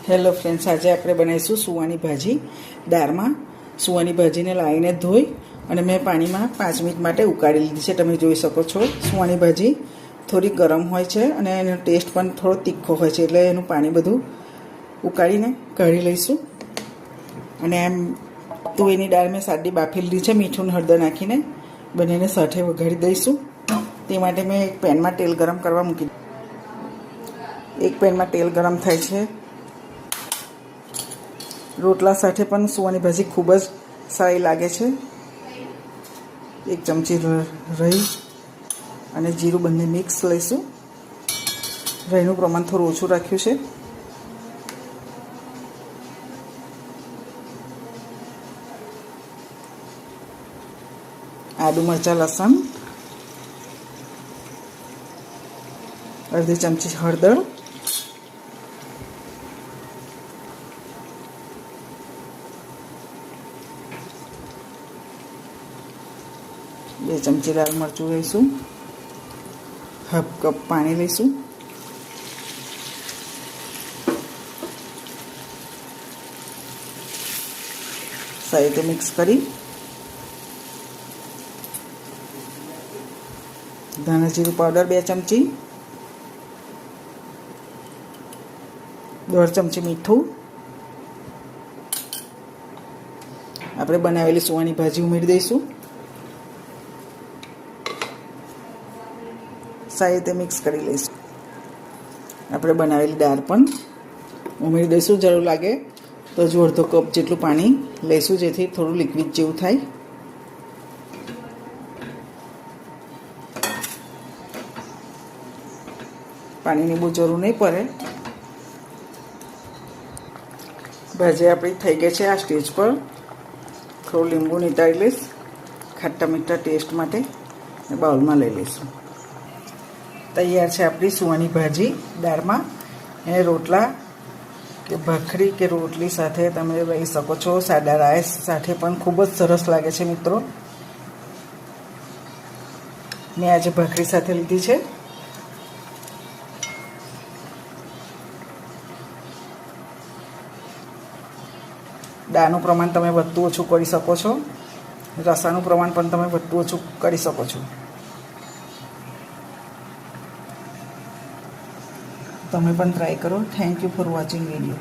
Hello friends, આજે આપણે બનાવીશું સુવાની ભાજી. દાળમાં સુવાની ભાજીને લાવીને ધોઈ અને મેં પાણીમાં 5 મિનિટ માટે ઉકાળી લીધી છે. તમે જોઈ શકો છો, સુવાની ભાજી થોડી ગરમ હોય છે અને એનો ટેસ્ટ પણ થોડો તીખો હોય છે, એટલે એનું પાણી બધું ઉકાળીને કાઢી લઈશું. અને એમ તુવેરની દાળ મેં સાદી બાફી લીધી છે, મીઠું હળદર નાખીને બંનેને સાથે વઘારી દઈશું. તે માટે મેં એક પેનમાં તેલ ગરમ કરવા મૂકી એક પેનમાં તેલ ગરમ થાય છે. રોટલા સાથે પણ સુવાની ભાજી ખૂબ જ સારી લાગે છે. 1 ચમચી રહી અને જીરું બંને મિક્સ લઈશું. રહીનું પ્રમાણ થોડું ઓછું રાખ્યું છે. આદુ મરચાં લસણ, અડધી ચમચી હળદર, 2 ચમચી લાલ મરચું લઈશું. હાફ કપ પાણી લઈશું. સારી રીતે મિક્સ કરી ધાણા જીરું પાવડર 2 ચમચી, 1/2 ચમચી મીઠું, આપણે બનાવેલી સુવાની ભાજી ઉમેરી દઈશું. સારી રીતે મિક્સ કરી લઈશું. આપણે બનાવેલી દાળ પણ ઉમેરી દઈશું. જરૂર લાગે તો હજુ અડધો કપ જેટલું પાણી લઈશું, જેથી થોડું લિક્વિડ જેવું થાય. પાણીની બહુ જરૂર નહીં પડે. ભાજી આપણી થઈ ગઈ છે. આ સ્ટેજ પર થોડું લીંબુ નીતાળી લઈશ ખાટા મીઠા ટેસ્ટ માટે. બાઉલમાં લઈ લઈશું. તૈયાર છે આપણી સુવાની ભાજી દાળમાં. એને રોટલા કે ભાખરી કે રોટલી સાથે તમે લઈ શકો છો. સાદા રાઈસ સાથે પણ ખૂબ જ સરસ લાગે છે મિત્રો. મેં આજે ભાખરી સાથે લીધી છે. દાળનું પ્રમાણ તમે વધતું ઓછું કરી શકો છો. રસાનું પ્રમાણ પણ તમે વધતું ઓછું કરી શકો છો. તમે પણ ટ્રાય કરો. Thank you for watching video.